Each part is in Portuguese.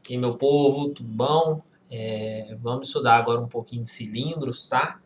E aí, meu povo, tudo bom? Vamos estudar agora um pouquinho de cilindros, tá?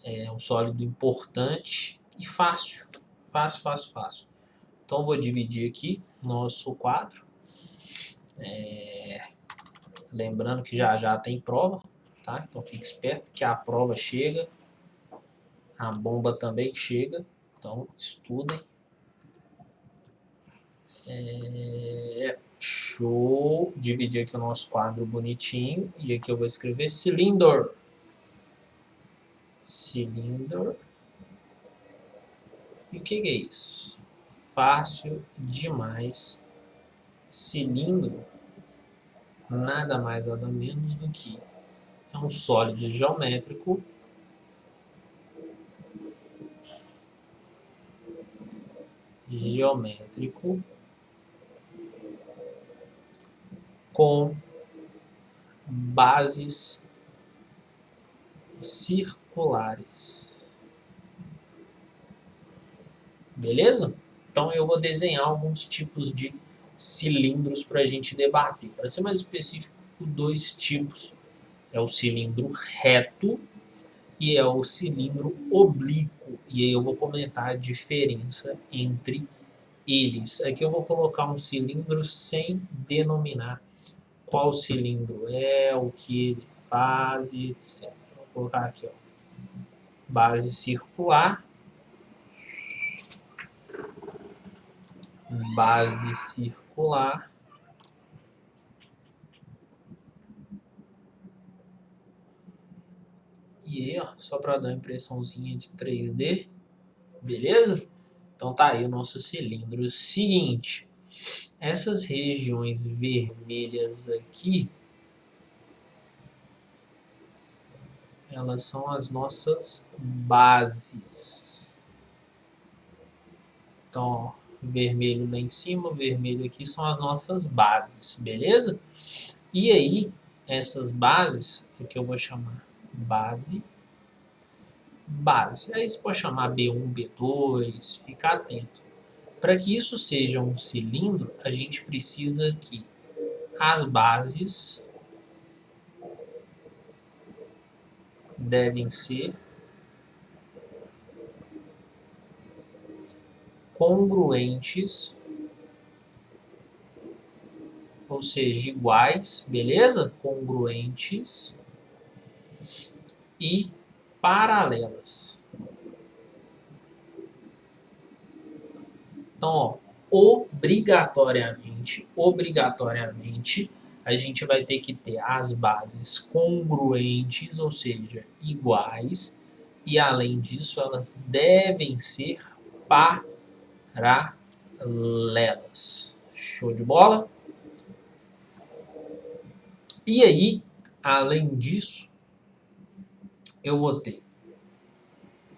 É um sólido importante e fácil. Fácil, fácil, fácil. Então, vou dividir aqui nosso quadro. Lembrando que já já tem prova, tá? Então, fique esperto que a prova chega, a bomba também chega. Então, estudem. Show! Dividir aqui o nosso quadro bonitinho. E aqui eu vou escrever cilindro. Cilindro. E o que é isso? Fácil demais. Cilindro nada mais nada menos do que é um sólido geométrico com bases circulares. Beleza? Então eu vou desenhar alguns tipos de cilindros para a gente debater. Para ser mais específico, dois tipos. É o cilindro reto e é o cilindro oblíquo. E aí eu vou comentar a diferença entre eles. Aqui eu vou colocar um cilindro sem denominar qual cilindro é, o que ele faz e etc. Vou colocar aqui, ó, base circular, base circular, e aí, ó, só para dar uma impressãozinha de 3D, beleza? Então tá aí o nosso cilindro. Seguinte, essas regiões vermelhas aqui, elas são as nossas bases. Então, ó, vermelho lá em cima, vermelho aqui são as nossas bases, beleza? E aí, essas bases, é que eu vou chamar base, base. Aí você pode chamar B1, B2, fica atento. Para que isso seja um cilindro, a gente precisa que as bases devem ser congruentes, ou seja, iguais, beleza? Congruentes e paralelas. Então, ó, obrigatoriamente, a gente vai ter que ter as bases congruentes, ou seja, iguais, e além disso, elas devem ser paralelas. Show de bola? E aí, além disso, eu vou ter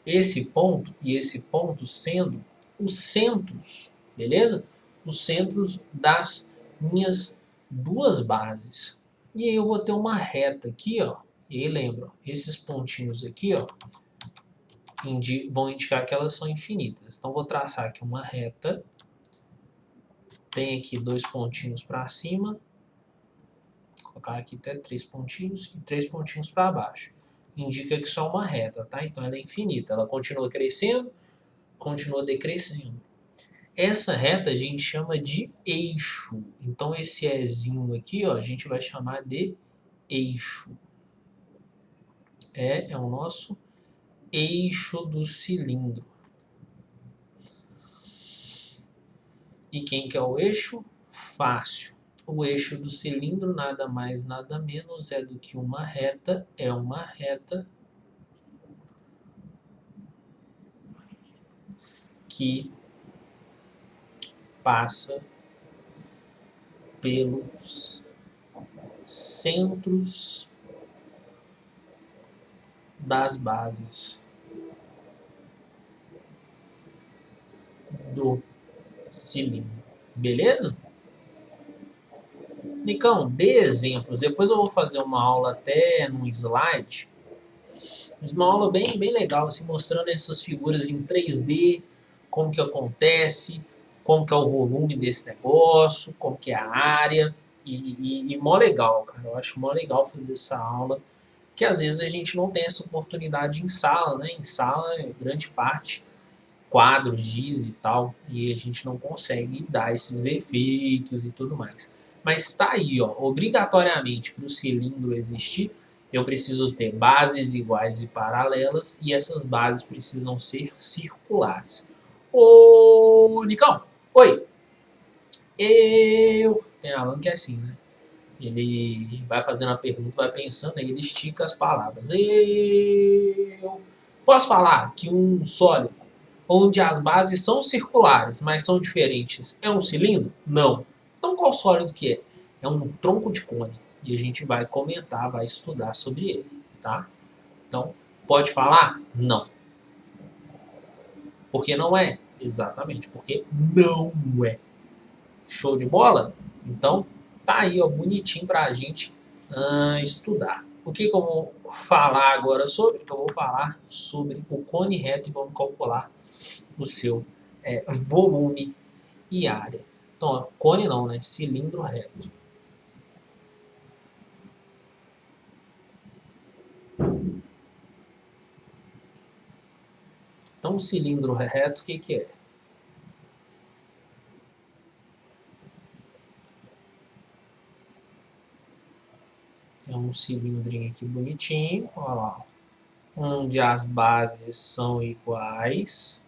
esse ponto e esse ponto sendo os centros, beleza? Os centros das minhas duas bases. E aí eu vou ter uma reta aqui, ó. E aí lembra, esses pontinhos aqui, ó, vão indicar que elas são infinitas. Então vou traçar aqui uma reta. Tem aqui dois pontinhos para cima. Vou colocar aqui até 3 pontinhos e 3 pontinhos para baixo. Indica que só uma reta, tá? Então ela é infinita. Ela continua crescendo, continua decrescendo. Essa reta a gente chama de eixo. Então esse Ezinho aqui, ó, a gente vai chamar de eixo. É o nosso eixo do cilindro. E quem que é o eixo? Fácil. O eixo do cilindro nada mais nada menos é do que uma reta. É uma reta que passa pelos centros das bases do cilindro. Beleza? Nicão, dê exemplos. Depois eu vou fazer uma aula até no slide. Mas uma aula bem, bem legal, assim, mostrando essas figuras em 3D, como que acontece, como que é o volume desse negócio, como que é a área. E mó legal, cara. Eu acho mó legal fazer essa aula, que às vezes a gente não tem essa oportunidade em sala, né? Em sala, grande parte, quadros, giz e tal, e a gente não consegue dar esses efeitos e tudo mais. Mas está aí, ó, obrigatoriamente para o cilindro existir, eu preciso ter bases iguais e paralelas, e essas bases precisam ser circulares. Ô, Nicão, oi, tem Alan que é assim, né? Ele vai fazendo a pergunta, vai pensando, aí ele estica as palavras. Eu posso falar que um sólido onde as bases são circulares, mas são diferentes, é um cilindro? Não. Então qual sólido que é? É um tronco de cone. E a gente vai comentar, vai estudar sobre ele, tá? Então, pode falar? Não. Porque não é? Exatamente, porque não é. Show de bola? Então, tá aí, ó, bonitinho pra gente estudar. O que eu vou falar agora sobre? Eu vou falar sobre o cone reto e vamos calcular o seu volume e área. Então, ó, cone não, né? Cilindro reto. Então, cilindro reto, o que que é? É um cilindrinho aqui bonitinho, olha lá, onde as bases são iguais.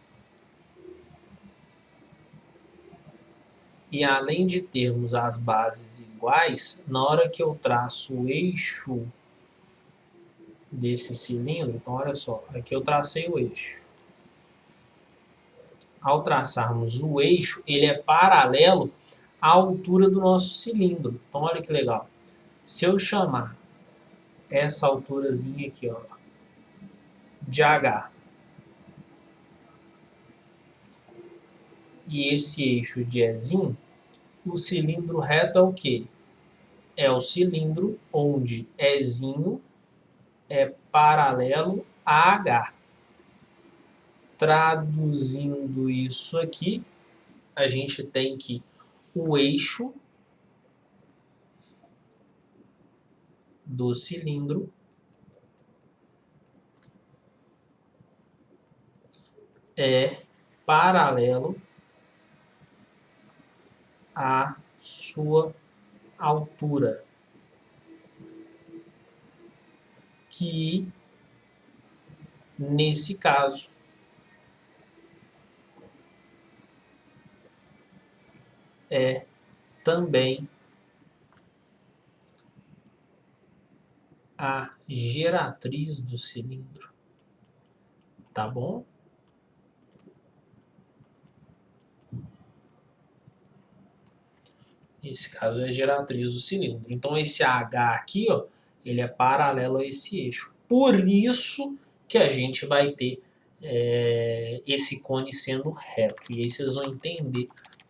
E além de termos as bases iguais, na hora que eu traço o eixo desse cilindro, então olha só, aqui eu tracei o eixo. Ao traçarmos o eixo, ele é paralelo à altura do nosso cilindro. Então olha que legal. Se eu chamar essa alturazinha aqui, ó, de H, e esse eixo de Ezinho, o cilindro reto é o quê? É o cilindro onde Ezinho é paralelo a H. Traduzindo isso aqui, a gente tem que o eixo do cilindro é paralelo à sua altura, que nesse caso é também a geratriz do cilindro, tá bom? Esse caso é a geratriz do cilindro. Então esse H aqui, ó, ele é paralelo a esse eixo. Por isso que a gente vai ter esse cone sendo reto. E aí vocês vão entender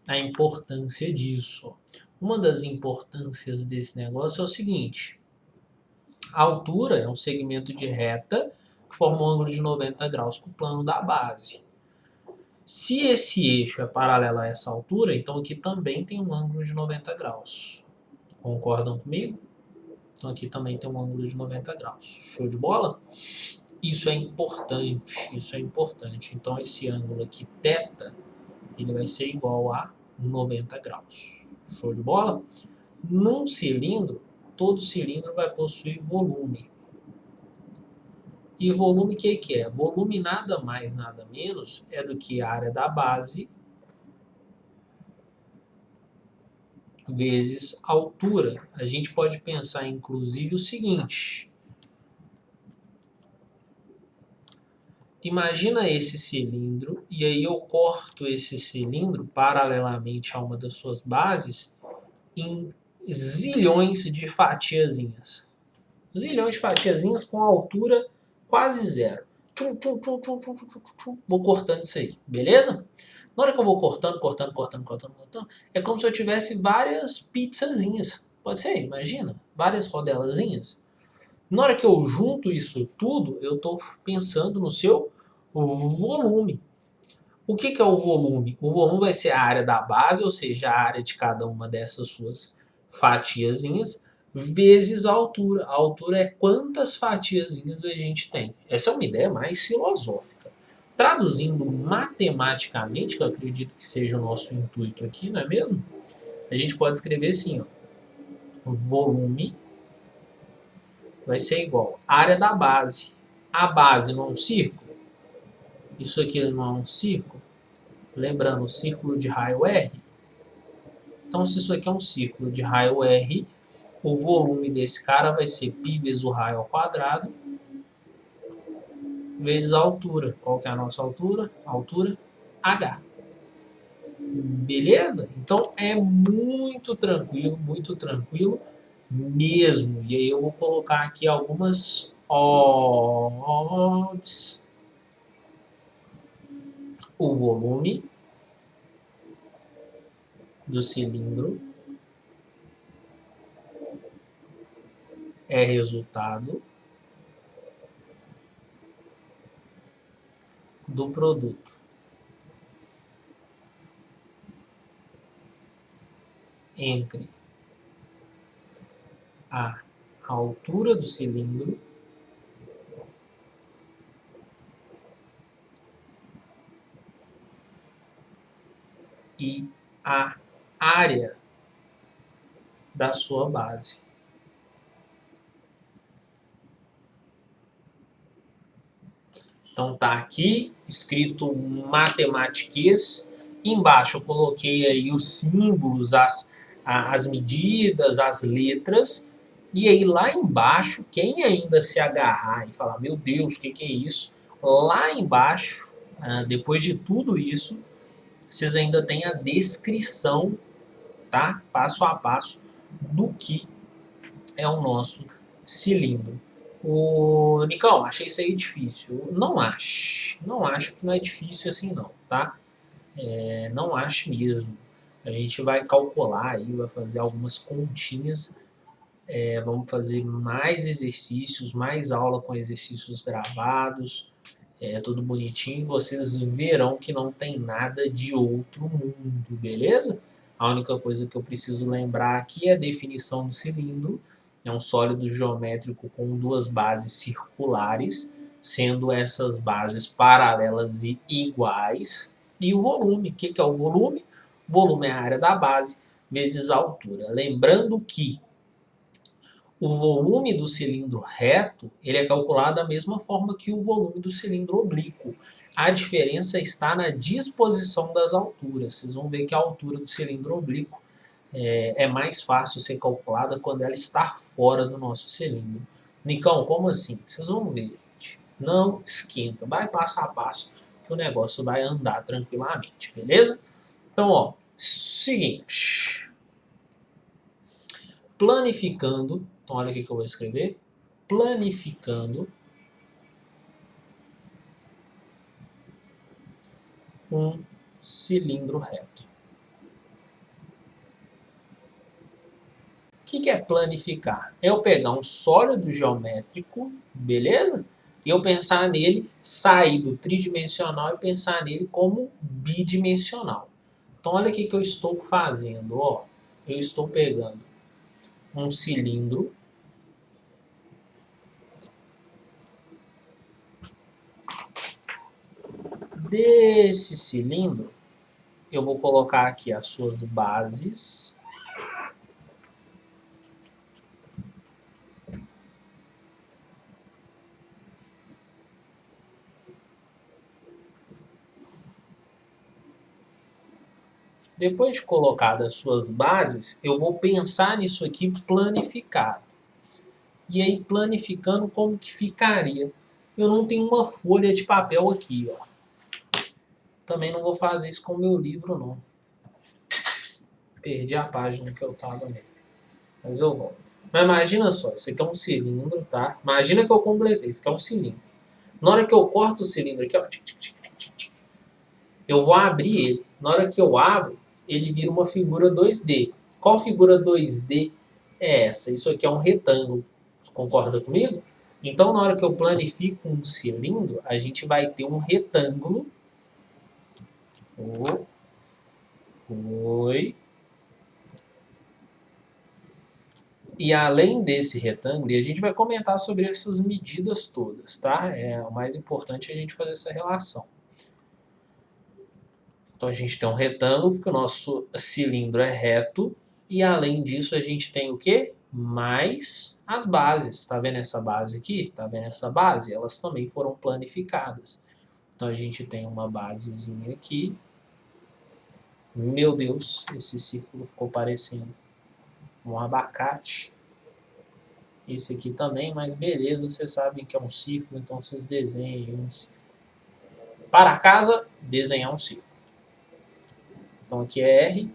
a importância disso. Uma das importâncias desse negócio é o seguinte: a altura é um segmento de reta que forma um ângulo de 90 graus com o plano da base. Se esse eixo é paralelo a essa altura, então aqui também tem um ângulo de 90 graus. Concordam comigo? Então aqui também tem um ângulo de 90 graus. Show de bola? Isso é importante, isso é importante. Então esse ângulo aqui, θ, ele vai ser igual a 90 graus. Show de bola? Num cilindro, todo cilindro vai possuir volume. E volume o que é? Volume nada mais, nada menos é do que a área da base vezes altura. A gente pode pensar, inclusive, o seguinte. Imagina esse cilindro, e aí eu corto esse cilindro paralelamente a uma das suas bases em zilhões de fatiazinhas. Zilhões de fatiazinhas com altura quase zero. Tchum, tchum, tchum, tchum, tchum, tchum, tchum, tchum. Vou cortando isso aí, beleza? Na hora que eu vou cortando, é como se eu tivesse várias pizzazinhas. Pode ser, imagina, várias rodelazinhas. Na hora que eu junto isso tudo, eu estou pensando no seu volume. O que é o volume? O volume vai ser a área da base, ou seja, a área de cada uma dessas suas fatiazinhas, vezes a altura. A altura é quantas fatiazinhas a gente tem. Essa é uma ideia mais filosófica. Traduzindo matematicamente, que eu acredito que seja o nosso intuito aqui, não é mesmo? A gente pode escrever assim, ó, o volume vai ser igual à área da base. A base não é um círculo? Isso aqui não é um círculo? Lembrando, o círculo de raio R? Então, se isso aqui é um círculo de raio R, o volume desse cara vai ser π vezes o raio ao quadrado, vezes a altura. Qual que é a nossa altura? A altura H. Beleza? Então, é muito tranquilo mesmo. E aí eu vou colocar aqui algumas odds. O volume do cilindro é resultado do produto entre a altura do cilindro e a área da sua base. Então tá aqui escrito matematiquês. Embaixo eu coloquei aí os símbolos, as medidas, as letras. E aí lá embaixo, quem ainda se agarrar e falar, meu Deus, o que é isso? Lá embaixo, depois de tudo isso, vocês ainda têm a descrição, tá? Passo a passo do que é o nosso cilindro. O Nicão, achei isso aí difícil. Não acho. Não acho que não é difícil assim não, tá? Não acho mesmo. A gente vai calcular aí, vai fazer algumas continhas. Vamos fazer mais exercícios, mais aula com exercícios gravados. Tudo bonitinho. Vocês verão que não tem nada de outro mundo, beleza? A única coisa que eu preciso lembrar aqui é a definição do cilindro. É um sólido geométrico com duas bases circulares, sendo essas bases paralelas e iguais. E o volume. O que é o volume? O volume é a área da base vezes a altura. Lembrando que o volume do cilindro reto ele é calculado da mesma forma que o volume do cilindro oblíquo. A diferença está na disposição das alturas. Vocês vão ver que a altura do cilindro oblíquo é mais fácil ser calculada quando ela está fora do nosso cilindro. Nicão, como assim? Vocês vão ver, gente. Não esquenta, vai passo a passo que o negócio vai andar tranquilamente, beleza? Então, ó, seguinte. Planificando, então olha aqui que eu vou escrever. Planificando um cilindro reto. O que é planificar? É eu pegar um sólido geométrico, beleza? E eu pensar nele, sair do tridimensional e pensar nele como bidimensional. Então olha o que eu estou fazendo. Ó. Eu estou pegando um cilindro. Desse cilindro, eu vou colocar aqui as suas bases. Depois de colocar as suas bases, eu vou pensar nisso aqui planificado. E aí, planificando como que ficaria. Eu não tenho uma folha de papel aqui, ó. Também não vou fazer isso com o meu livro, não. Perdi a página que eu tava nele. Mas eu volto. Mas imagina só, isso aqui é um cilindro, tá? Imagina que eu completei, isso aqui é um cilindro. Na hora que eu corto o cilindro aqui, ó, eu vou abrir ele. Na hora que eu abro, ele vira uma figura 2D. Qual figura 2D é essa? Isso aqui é um retângulo. Você concorda comigo? Então, na hora que eu planifico um cilindro, a gente vai ter um retângulo. Foi. E além desse retângulo, e a gente vai comentar sobre essas medidas todas, tá? O mais importante é a gente fazer essa relação. Então a gente tem um retângulo, porque o nosso cilindro é reto, e além disso a gente tem o quê? Mais as bases. Tá vendo essa base aqui? Tá vendo essa base? Elas também foram planificadas. Então a gente tem uma basezinha aqui. Meu Deus, esse círculo ficou parecendo um abacate. Esse aqui também, mas beleza, vocês sabem que é um círculo, então vocês desenhem uns. Para casa, desenhar um círculo. Então aqui é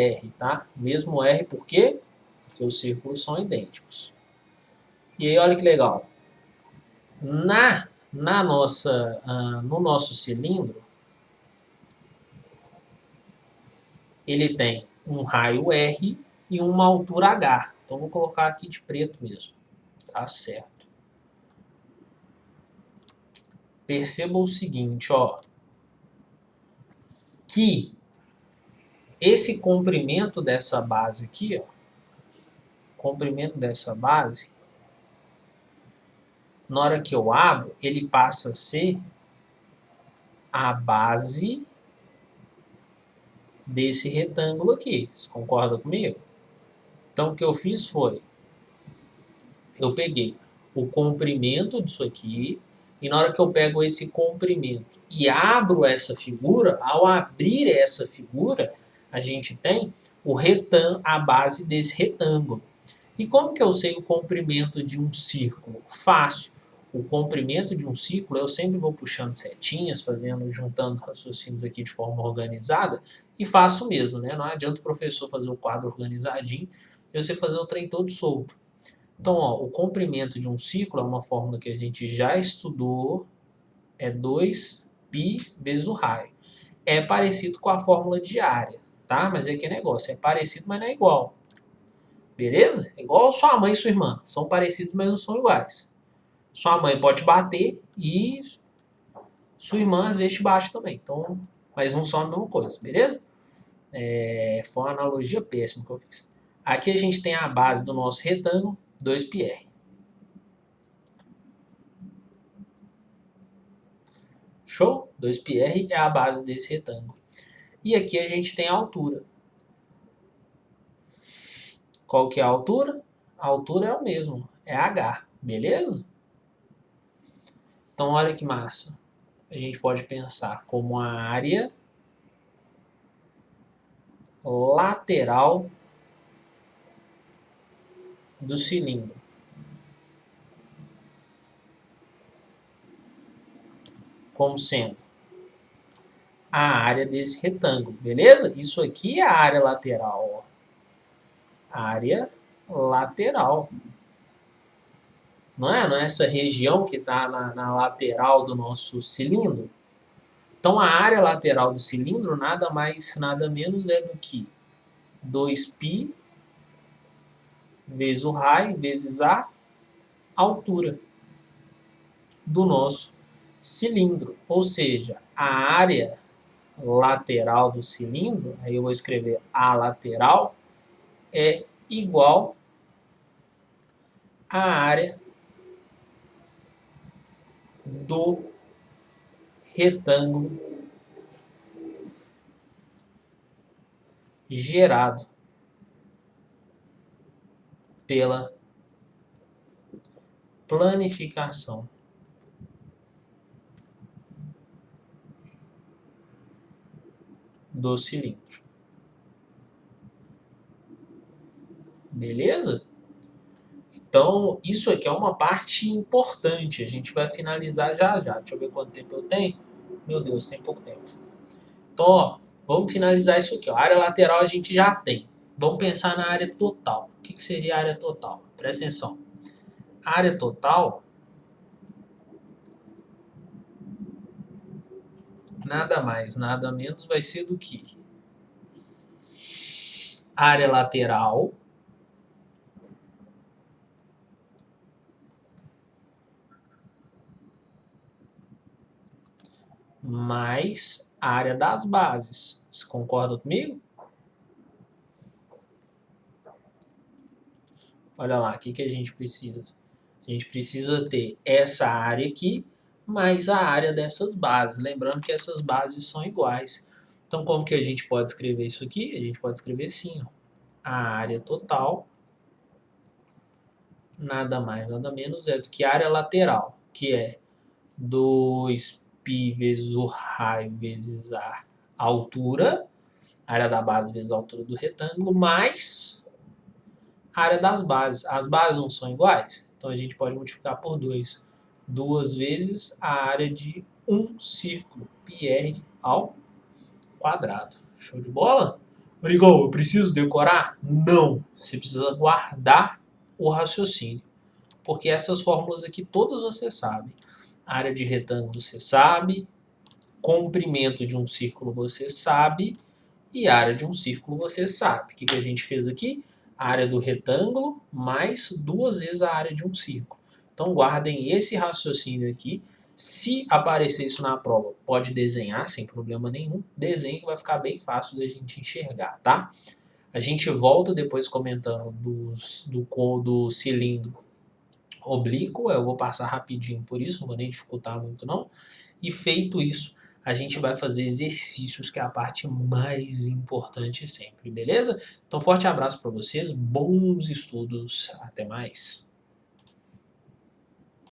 R, tá? Mesmo R, por quê? Porque os círculos são idênticos. E aí, olha que legal. No nosso cilindro, ele tem um raio R e uma altura H. Então, vou colocar aqui de preto mesmo. Tá certo. Perceba o seguinte, ó. Que esse comprimento dessa base aqui, ó. Comprimento dessa base, na hora que eu abro, ele passa a ser a base desse retângulo aqui. Você concorda comigo? Então, o que eu fiz foi, eu peguei o comprimento disso aqui, e na hora que eu pego esse comprimento e abro essa figura, ao abrir essa figura, a gente tem a base desse retângulo. E como que eu sei o comprimento de um círculo? Fácil. O comprimento de um círculo, eu sempre vou puxando setinhas, juntando raciocínios aqui de forma organizada, e faço mesmo, né? Não adianta o professor fazer o quadro organizadinho e você fazer o trem todo solto. Então, ó, o comprimento de um círculo é uma fórmula que a gente já estudou, é 2π vezes o raio. É parecido com a fórmula de área, tá? Mas é que negócio, é parecido, mas não é igual. Beleza? É igual sua mãe e sua irmã. São parecidos, mas não são iguais. Sua mãe pode te bater e sua irmã às vezes te bate também. Então, mas não são a mesma coisa, beleza? Foi uma analogia péssima que eu fiz. Aqui a gente tem a base do nosso retângulo, 2πr. Show? 2πr é a base desse retângulo. E aqui a gente tem a altura. Qual que é a altura? A altura é o mesmo, é h, beleza? Então olha que massa. A gente pode pensar como a área lateral do cilindro. Como sendo a área desse retângulo, beleza? Isso aqui é a área lateral, ó. Área lateral. Não é essa região que está na lateral do nosso cilindro? Então, a área lateral do cilindro nada mais, nada menos é do que 2π vezes o raio, vezes a altura do nosso cilindro. Ou seja, a área lateral do cilindro, aí eu vou escrever A lateral, é igual à área do retângulo gerado pela planificação do cilindro. Beleza? Então, isso aqui é uma parte importante. A gente vai finalizar já já. Deixa eu ver quanto tempo eu tenho. Meu Deus, tem pouco tempo. Então, ó, vamos finalizar isso aqui. Ó. A área lateral a gente já tem. Vamos pensar na área total. O que seria a área total? Presta atenção. A área total nada mais, nada menos vai ser do que área lateral mais a área das bases. Você concorda comigo? Olha lá, o que a gente precisa? A gente precisa ter essa área aqui, mais a área dessas bases. Lembrando que essas bases são iguais. Então, como que a gente pode escrever isso aqui? A gente pode escrever assim, ó. A área total, nada mais, nada menos é do que a área lateral, que é 2π vezes o raio vezes a altura, a área da base vezes a altura do retângulo, mais a área das bases. As bases não são iguais? Então a gente pode multiplicar por 2. Duas vezes a área de um círculo, πr ao quadrado. Show de bola? Rodrigão, eu preciso decorar? Não. Você precisa guardar o raciocínio. Porque essas fórmulas aqui todas você sabe. Área de retângulo você sabe, comprimento de um círculo você sabe, e área de um círculo você sabe. O que a gente fez aqui? A área do retângulo mais duas vezes a área de um círculo. Então guardem esse raciocínio aqui. Se aparecer isso na prova, pode desenhar sem problema nenhum. Desenho que vai ficar bem fácil da gente enxergar, tá? A gente volta depois comentando do cilindro oblíquo. Eu vou passar rapidinho por isso, não vou nem dificultar muito não. E feito isso, a gente vai fazer exercícios, que é a parte mais importante sempre, beleza? Então, forte abraço para vocês, bons estudos, até mais.